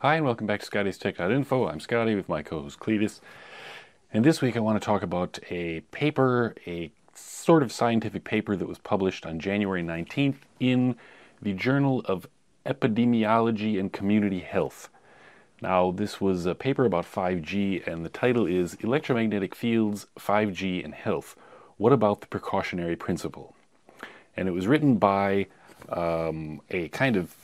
Hi, and welcome back to ScottiesTech.Info. I'm Scotty with my co-host Cletus. And this week I want to talk about a paper, a sort of scientific paper that was published on January 19th in the Journal of Epidemiology and Community Health. Now, this was a paper about 5G, and the title is Electromagnetic Fields, 5G and Health. What about the precautionary principle? And it was written by a kind of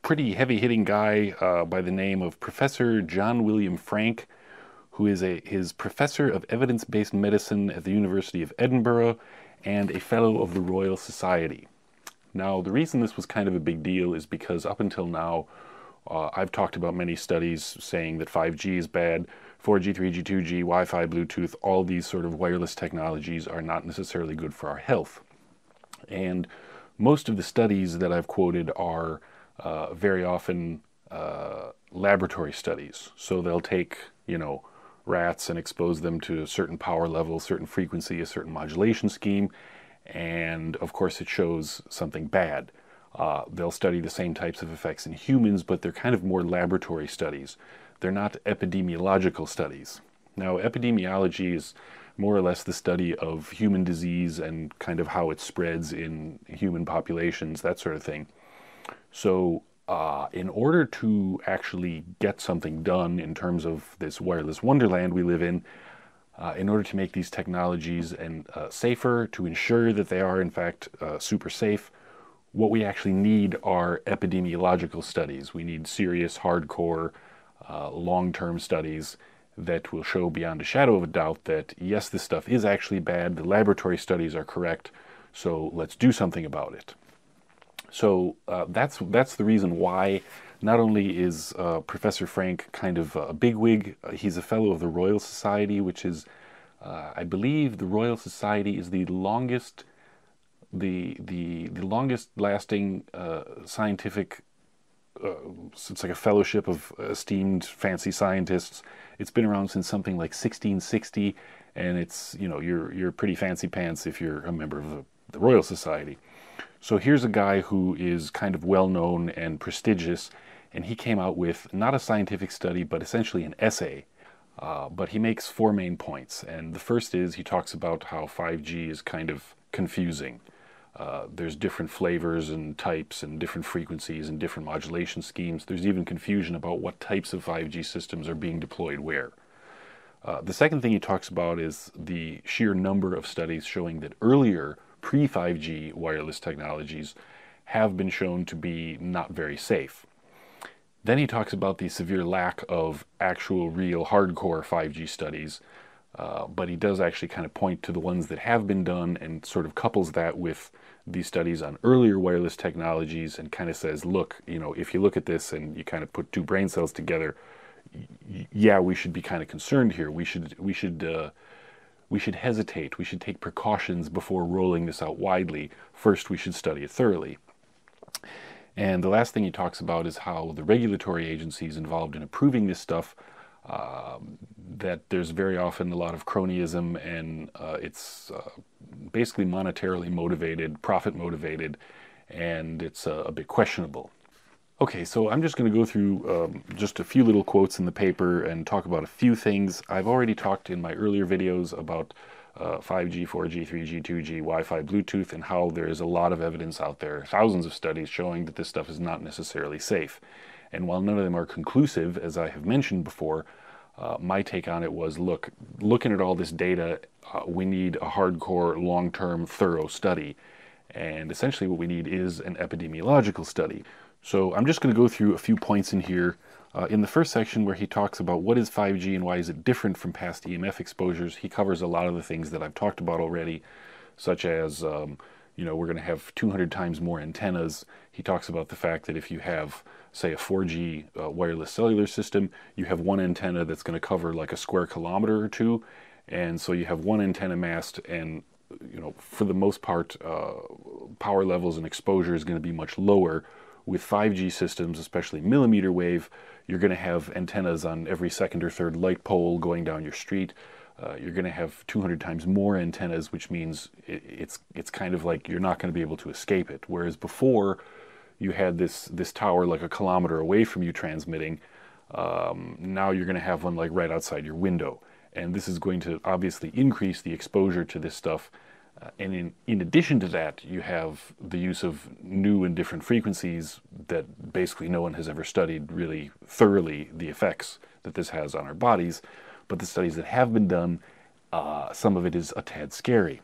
pretty heavy-hitting guy by the name of Professor John William Frank, who is his professor of evidence-based medicine at the University of Edinburgh and a fellow of the Royal Society. Now, the reason this was kind of a big deal is because up until now, I've talked about many studies saying that 5G is bad, 4G, 3G, 2G, Wi-Fi, Bluetooth, all these sort of wireless technologies are not necessarily good for our health. And most of the studies that I've quoted are very often laboratory studies. So they'll take, rats and expose them to a certain power level, certain frequency, a certain modulation scheme, and of course it shows something bad. They'll study the same types of effects in humans, but they're kind of more laboratory studies. They're not epidemiological studies. Now, epidemiology is more or less the study of human disease and kind of how it spreads in human populations, that sort of thing. So in order to actually get something done in terms of this wireless wonderland we live in order to make these technologies safer, to ensure that they are in fact super safe, what we actually need are epidemiological studies. We need serious, hardcore, long-term studies that will show beyond a shadow of a doubt that, yes, this stuff is actually bad, the laboratory studies are correct, so let's do something about it. So that's the reason why not only is Professor Frank kind of a bigwig, he's a fellow of the Royal Society, which is, I believe, the Royal Society is the longest lasting scientific. It's like a fellowship of esteemed, fancy scientists. It's been around since something like 1660, and it's you're pretty fancy pants if you're a member of the Royal Society. So here's a guy who is kind of well-known and prestigious, and he came out with not a scientific study, but essentially an essay. But he makes four main points, and the first is he talks about how 5G is kind of confusing. There's different flavors and types and different frequencies and different modulation schemes. There's even confusion about what types of 5G systems are being deployed where. The second thing he talks about is the sheer number of studies showing that earlier pre-5G wireless technologies have been shown to be not very safe. Then he talks about the severe lack of actual, real, hardcore 5G studies, but he does actually kind of point to the ones that have been done and sort of couples that with these studies on earlier wireless technologies and kind of says, look, if you look at this and you kind of put two brain cells together, yeah, we should be kind of concerned here. We should hesitate. We should take precautions before rolling this out widely. First, we should study it thoroughly. And the last thing he talks about is how the regulatory agencies involved in approving this stuff, that there's very often a lot of cronyism, and it's basically monetarily motivated, profit motivated, and it's a bit questionable. Okay, so I'm just going to go through just a few little quotes in the paper and talk about a few things. I've already talked in my earlier videos about 5G, 4G, 3G, 2G, Wi-Fi, Bluetooth, and how there is a lot of evidence out there, thousands of studies showing that this stuff is not necessarily safe. And while none of them are conclusive, as I have mentioned before, my take on it was, looking at all this data, we need a hardcore, long-term, thorough study. And essentially what we need is an epidemiological study. So I'm just going to go through a few points in here. In the first section where he talks about what is 5G and why is it different from past EMF exposures, he covers a lot of the things that I've talked about already, such as, we're going to have 200 times more antennas. He talks about the fact that if you have, say, a 4G wireless cellular system, you have one antenna that's going to cover like a square kilometer or two. And so you have one antenna mast, and for the most part, power levels and exposure is going to be much lower. With 5G systems, especially millimeter wave, you're going to have antennas on every second or third light pole going down your street. You're going to have 200 times more antennas, which means it's kind of like you're not going to be able to escape it. Whereas before, you had this tower like a kilometer away from you transmitting. Now you're going to have one like right outside your window. And this is going to obviously increase the exposure to this stuff. And in addition to that, you have the use of new and different frequencies that basically no one has ever studied really thoroughly the effects that this has on our bodies. But the studies that have been done, some of it is a tad scary.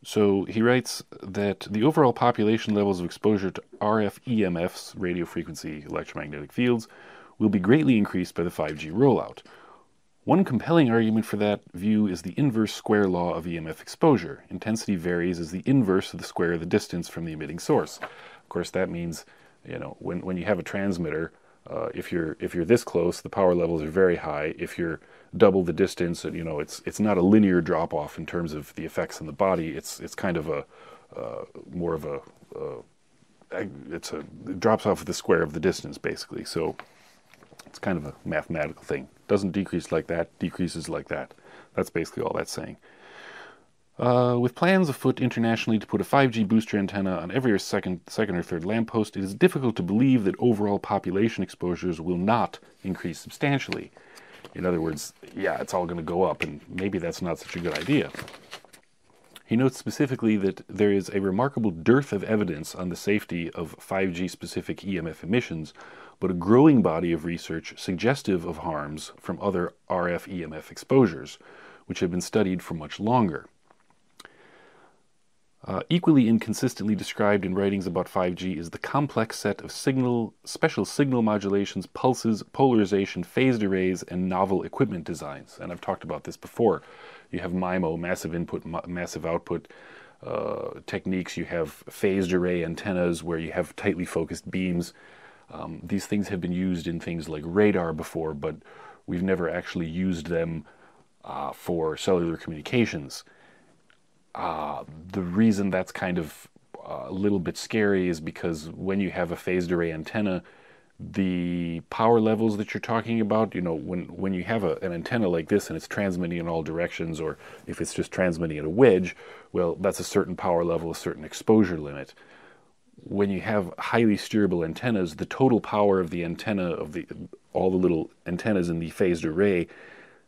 So he writes that the overall population levels of exposure to RF EMFs, radio frequency electromagnetic fields, will be greatly increased by the 5G rollout. One compelling argument for that view is the inverse square law of EMF exposure. Intensity varies as the inverse of the square of the distance from the emitting source. Of course, that means, when you have a transmitter, if you're this close, the power levels are very high. If you're double the distance, it's not a linear drop off in terms of the effects on the body. It's kind of more of it drops off of the square of the distance basically. So it's kind of a mathematical thing. Doesn't decrease like that, decreases like that. That's basically all that's saying. With plans afoot internationally to put a 5G booster antenna on every second or third lamppost, it is difficult to believe that overall population exposures will not increase substantially. In other words, yeah, it's all going to go up, and maybe that's not such a good idea. He notes specifically that there is a remarkable dearth of evidence on the safety of 5G-specific EMF emissions, but a growing body of research suggestive of harms from other RF EMF exposures, which have been studied for much longer. Equally inconsistently described in writings about 5G is the complex set of special signal modulations, pulses, polarization, phased arrays, and novel equipment designs. And I've talked about this before. You have MIMO, massive input, massive output techniques. You have phased array antennas where you have tightly focused beams. These things have been used in things like radar before, but we've never actually used them for cellular communications. The reason that's kind of a little bit scary is because when you have a phased array antenna, the power levels that you're talking about, when you have an antenna like this and it's transmitting in all directions, or if it's just transmitting at a wedge, well, that's a certain power level, a certain exposure limit. When you have highly steerable antennas, the total power of the antenna, of all the little antennas in the phased array,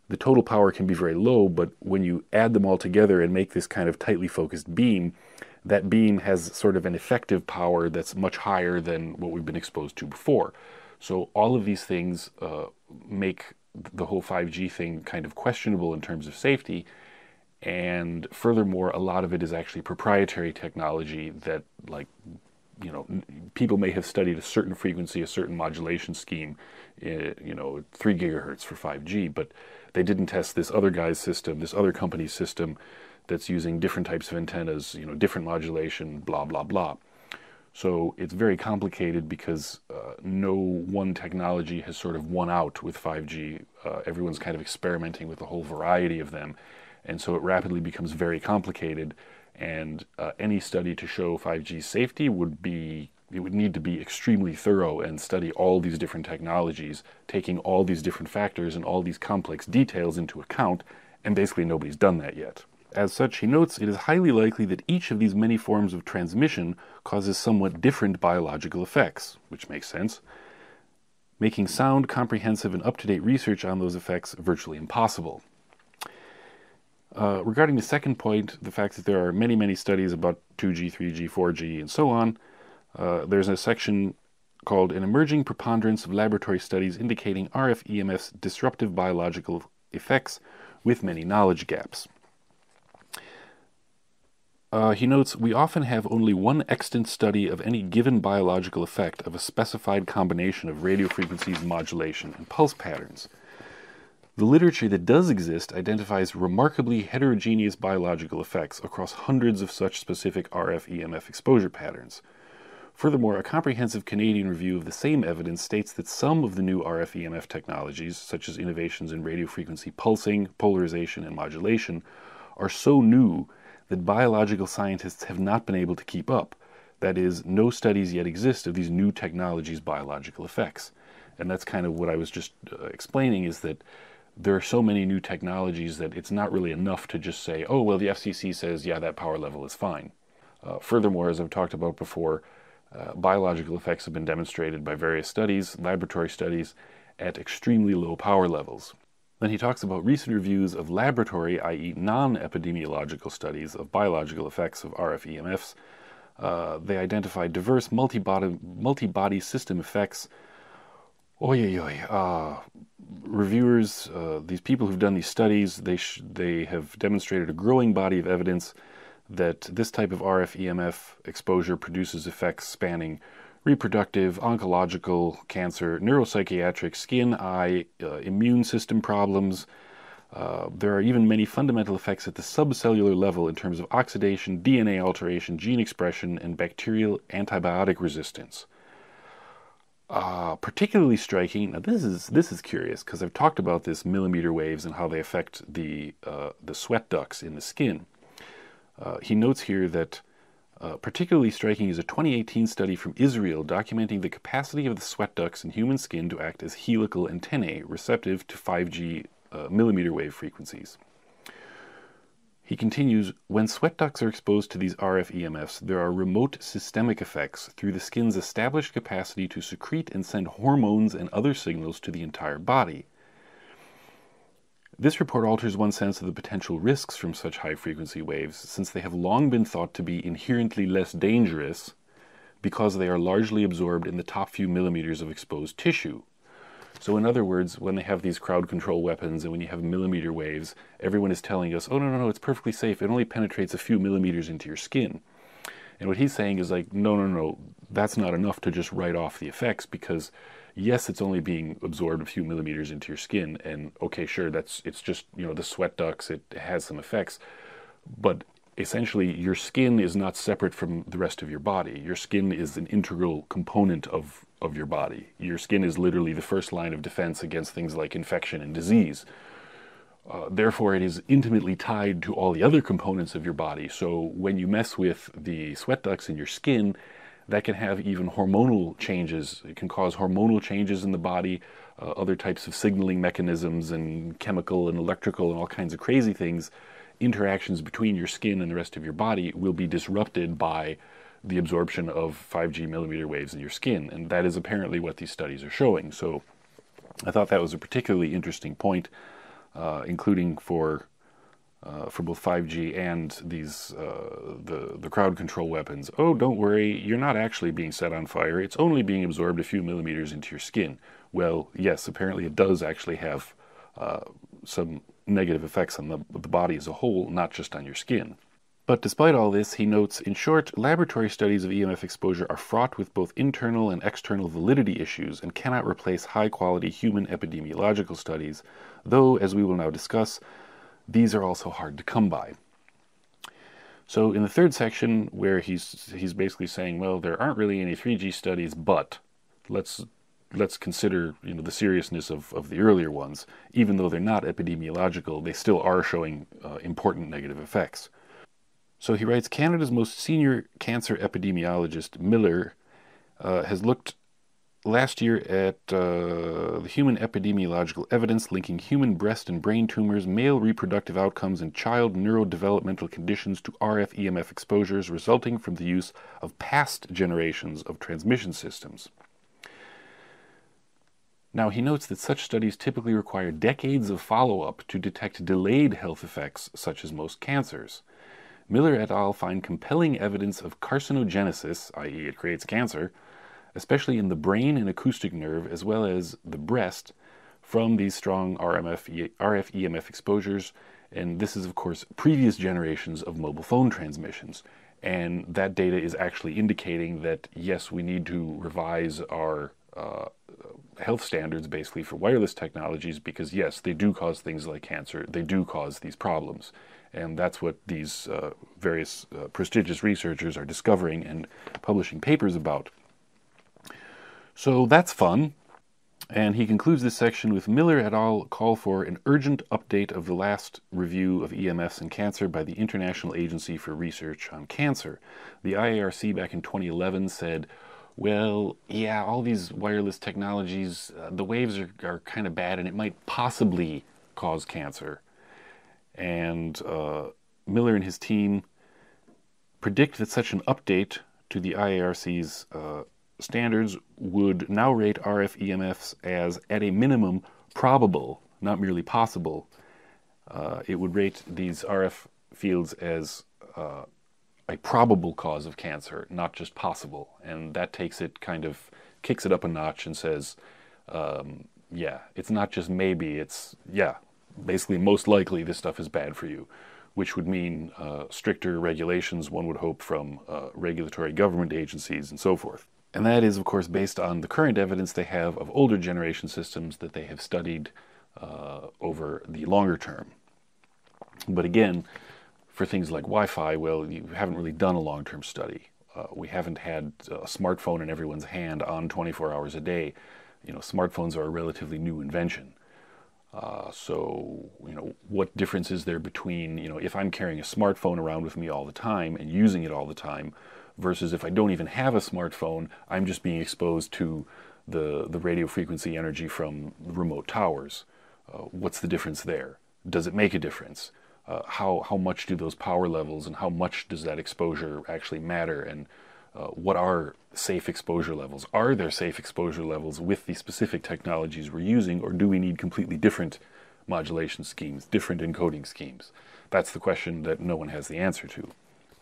the total power can be very low, but when you add them all together and make this kind of tightly focused beam, that beam has sort of an effective power that's much higher than what we've been exposed to before. So all of these things make the whole 5G thing kind of questionable in terms of safety. And furthermore, a lot of it is actually proprietary technology that, people may have studied a certain frequency, a certain modulation scheme, 3 gigahertz for 5G, but they didn't test this other guy's system, this other company's system that's using different types of antennas, different modulation, blah, blah, blah. So it's very complicated because no one technology has sort of won out with 5G. Everyone's kind of experimenting with a whole variety of them. And so it rapidly becomes very complicated. And any study to show 5G safety would need to be extremely thorough and study all these different technologies, taking all these different factors and all these complex details into account, and basically nobody's done that yet. As such, he notes, it is highly likely that each of these many forms of transmission causes somewhat different biological effects, which makes sense, making sound, comprehensive, and up-to-date research on those effects virtually impossible. Regarding the second point, the fact that there are many, many studies about 2G, 3G, 4G, and so on, there's a section called An Emerging Preponderance of Laboratory Studies Indicating RF EMF's Disruptive Biological Effects with Many Knowledge Gaps. He notes, we often have only one extant study of any given biological effect of a specified combination of radio frequencies, modulation, and pulse patterns. The literature that does exist identifies remarkably heterogeneous biological effects across hundreds of such specific RF EMF exposure patterns. Furthermore, a comprehensive Canadian review of the same evidence states that some of the new RF EMF technologies, such as innovations in radio frequency pulsing, polarization, and modulation, are so new that biological scientists have not been able to keep up. That is, no studies yet exist of these new technologies' biological effects. And that's kind of what I was just explaining, is that there are so many new technologies that it's not really enough to just say, oh, well, the FCC says, yeah, that power level is fine. Furthermore, as I've talked about before, biological effects have been demonstrated by various studies, laboratory studies, at extremely low power levels. Then he talks about recent reviews of laboratory, i.e. non-epidemiological studies of biological effects of RF EMFs. They identify diverse multi-body system effects. Reviewers, these people who've done these studies, they have demonstrated a growing body of evidence that this type of RF EMF exposure produces effects spanning reproductive, oncological, cancer, neuropsychiatric, skin, eye, immune system problems. There are even many fundamental effects at the subcellular level in terms of oxidation, DNA alteration, gene expression, and bacterial antibiotic resistance. Particularly striking, now this is curious because I've talked about this millimeter waves and how they affect the sweat ducts in the skin. He notes here that particularly striking is a 2018 study from Israel documenting the capacity of the sweat ducts in human skin to act as helical antennae receptive to 5G millimeter wave frequencies. He continues, when sweat ducts are exposed to these RF EMFs, there are remote systemic effects through the skin's established capacity to secrete and send hormones and other signals to the entire body. This report alters one's sense of the potential risks from such high-frequency waves, since they have long been thought to be inherently less dangerous because they are largely absorbed in the top few millimeters of exposed tissue. So in other words, when they have these crowd control weapons and when you have millimeter waves, everyone is telling us, oh, no, it's perfectly safe. It only penetrates a few millimeters into your skin. And what he's saying is like, no, that's not enough to just write off the effects because yes, it's only being absorbed a few millimeters into your skin, and okay, sure, it's just, the sweat ducts, it has some effects, but essentially your skin is not separate from the rest of your body. Your skin is an integral component of your body. Your skin is literally the first line of defense against things like infection and disease. Therefore, it is intimately tied to all the other components of your body. So when you mess with the sweat ducts in your skin, that can have even hormonal changes. It can cause hormonal changes in the body, other types of signaling mechanisms and chemical and electrical and all kinds of crazy things. Interactions between your skin and the rest of your body will be disrupted by the absorption of 5G millimeter waves in your skin. And that is apparently what these studies are showing. So I thought that was a particularly interesting point, including for both 5G and these the crowd control weapons. Oh, don't worry, you're not actually being set on fire. It's only being absorbed a few millimeters into your skin. Well, yes, apparently it does actually have some negative effects on the body as a whole, not just on your skin. But despite all this, he notes, in short, laboratory studies of EMF exposure are fraught with both internal and external validity issues and cannot replace high-quality human epidemiological studies, though, as we will now discuss, these are also hard to come by. So in the third section, where he's basically saying, well, there aren't really any 3G studies, but let's consider the seriousness of the earlier ones. Even though they're not epidemiological, they still are showing important negative effects. So he writes, Canada's most senior cancer epidemiologist, Miller, has looked last year at the human epidemiological evidence linking human breast and brain tumors, male reproductive outcomes, and child neurodevelopmental conditions to RF EMF exposures resulting from the use of past generations of transmission systems. Now, he notes that such studies typically require decades of follow-up to detect delayed health effects such as most cancers. Miller et al. Find compelling evidence of carcinogenesis, i.e. it creates cancer, especially in the brain and acoustic nerve, as well as the breast, from these strong RF EMF exposures. And this is, of course, previous generations of mobile phone transmissions. And that data is actually indicating that, yes, we need to revise our health standards, basically, for wireless technologies, because, yes, they do cause things like cancer. They do cause these problems. And that's what these various prestigious researchers are discovering and publishing papers about. So that's fun, and he concludes this section with Miller et al. Call for an urgent update of the last review of EMFs and cancer by the International Agency for Research on Cancer. The IARC back in 2011 said, well, yeah, all these wireless technologies, the waves are kind of bad and it might possibly cause cancer. And Miller and his team predict that such an update to the IARC's standards would now rate RF EMFs as, at a minimum, probable, not merely possible. It would rate these RF fields as a probable cause of cancer, not just possible. And that takes it kicks it up a notch and says, yeah, it's not just maybe, it's, yeah, basically most likely this stuff is bad for you, which would mean stricter regulations, one would hope, from regulatory government agencies and so forth. And that is, of course, based on the current evidence they have of older generation systems that they have studied over the longer term. But again, for things like Wi-Fi, well, you haven't really done a long-term study. We haven't had a smartphone in everyone's hand on 24 hours a day. You know, smartphones are a relatively new invention. So, you know, what difference is there between, you know, if I'm carrying a smartphone around with me all the time and using it all the time, versus if I don't even have a smartphone, I'm just being exposed to the radio frequency energy from remote towers. What's the difference there? Does it make a difference? How much do those power levels and how much does that exposure actually matter? And what are safe exposure levels? Are there safe exposure levels with the specific technologies we're using, or do we need completely different modulation schemes, different encoding schemes? That's the question that no one has the answer to.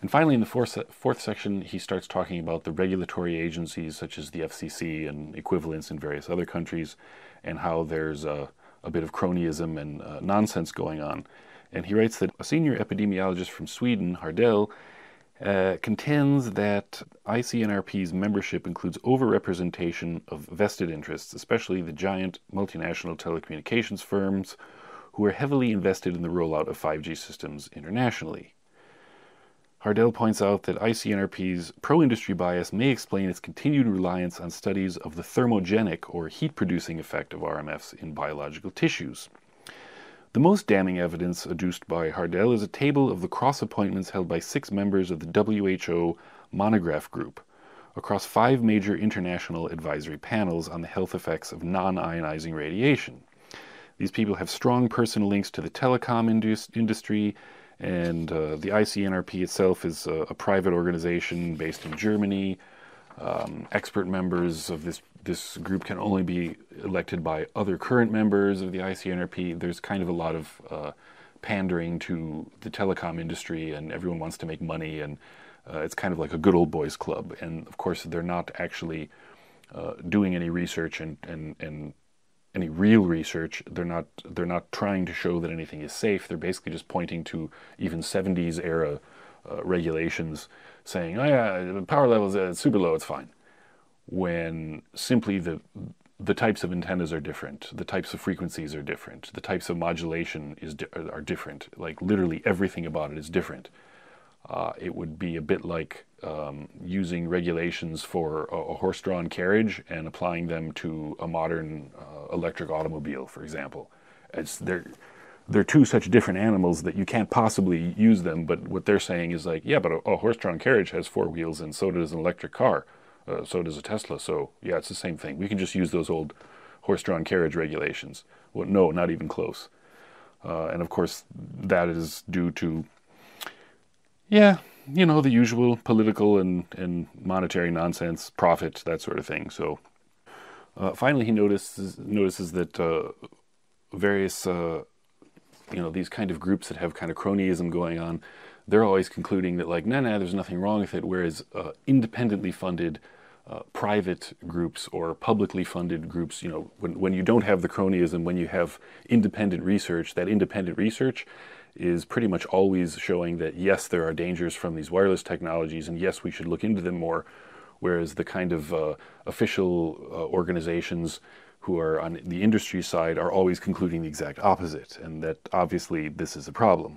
And finally, in the fourth section, he starts talking about the regulatory agencies such as the FCC and equivalents in various other countries, and how there's a bit of cronyism and nonsense going on. And he writes that a senior epidemiologist from Sweden, Hardell, contends that ICNRP's membership includes overrepresentation of vested interests, especially the giant multinational telecommunications firms who are heavily invested in the rollout of 5G systems internationally. Hardell points out that ICNRP's pro-industry bias may explain its continued reliance on studies of the thermogenic or heat-producing effect of RMFs in biological tissues. The most damning evidence adduced by Hardell is a table of the cross-appointments held by 6 members of the WHO Monograph Group across 5 major international advisory panels on the health effects of non-ionizing radiation. These people have strong personal links to the telecom industry, and the ICNRP itself is a private organization based in Germany. Expert members of this group can only be elected by other current members of the ICNRP. There's kind of a lot of pandering to the telecom industry, and everyone wants to make money, and it's kind of like a good old boys club. And of course, they're not actually doing any research and any real research. They're not trying to show that anything is safe. They're basically just pointing to even 70s era regulations, saying, "Oh yeah, the power levels are super low, it's fine." When simply the types of antennas are different, the types of frequencies are different, the types of modulation are different. Like literally everything about it is different. It would be a bit like using regulations for a horse-drawn carriage and applying them to a modern electric automobile, for example. They're two such different animals that you can't possibly use them, but what they're saying is like, yeah, but a horse-drawn carriage has 4 wheels, and so does an electric car. So does a Tesla, so yeah, it's the same thing. We can just use those old horse-drawn carriage regulations. Well, no, not even close. And of course, that is due to, yeah, you know, the usual political and monetary nonsense, profit, that sort of thing. So finally, he notices that various, these kind of groups that have kind of cronyism going on, they're always concluding that, like, nah, there's nothing wrong with it, whereas independently funded private groups or publicly funded groups, you know, when you don't have the cronyism, when you have independent research, that independent research is pretty much always showing that, yes, there are dangers from these wireless technologies, and yes, we should look into them more, whereas the kind of official organizations who are on the industry side are always concluding the exact opposite, and that obviously this is a problem.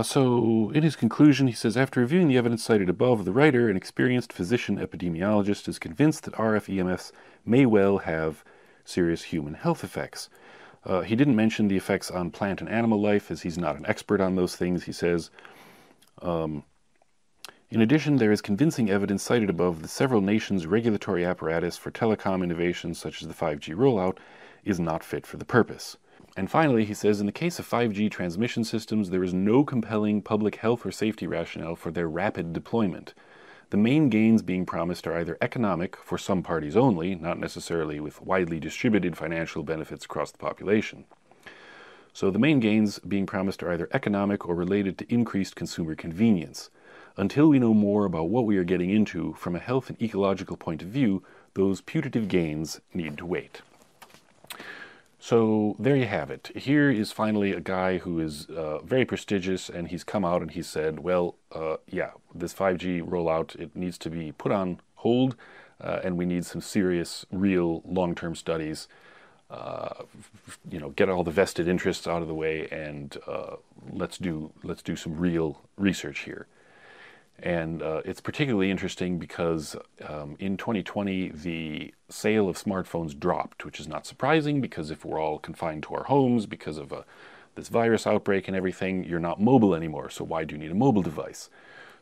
So in his conclusion, he says, after reviewing the evidence cited above, the writer, an experienced physician epidemiologist, is convinced that RF EMFs may well have serious human health effects. He didn't mention the effects on plant and animal life, as he's not an expert on those things, he says. In addition, there is convincing evidence cited above that several nations' regulatory apparatus for telecom innovations, such as the 5G rollout, is not fit for the purpose. And finally, he says, in the case of 5G transmission systems, there is no compelling public health or safety rationale for their rapid deployment. The main gains being promised are either economic, for some parties only, not necessarily with widely distributed financial benefits across the population. So the main gains being promised are either economic or related to increased consumer convenience. Until we know more about what we are getting into from a health and ecological point of view, those putative gains need to wait. So there you have it. Here is finally a guy who is very prestigious, and he's come out and he said, well, yeah, this 5G rollout, it needs to be put on hold, and we need some serious, real, long-term studies, get all the vested interests out of the way, and let's do some real research here. And it's particularly interesting because in 2020, the sale of smartphones dropped, which is not surprising because if we're all confined to our homes because of this virus outbreak and everything, you're not mobile anymore. So why do you need a mobile device?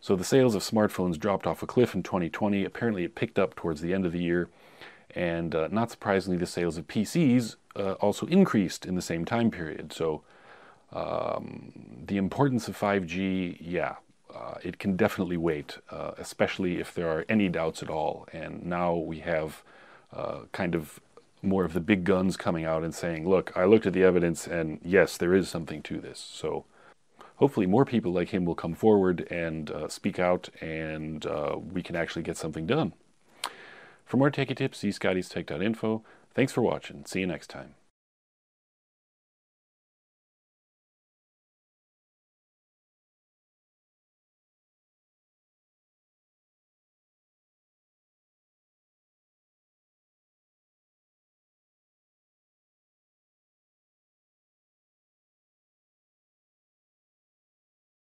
So the sales of smartphones dropped off a cliff in 2020. Apparently it picked up towards the end of the year. And not surprisingly, the sales of PCs also increased in the same time period. So the importance of 5G, yeah. It can definitely wait, especially if there are any doubts at all. And now we have kind of more of the big guns coming out and saying, look, I looked at the evidence and yes, there is something to this. So hopefully more people like him will come forward and speak out, and we can actually get something done. For more techie tips, see ScottiesTech.Info. Thanks for watching. See you next time.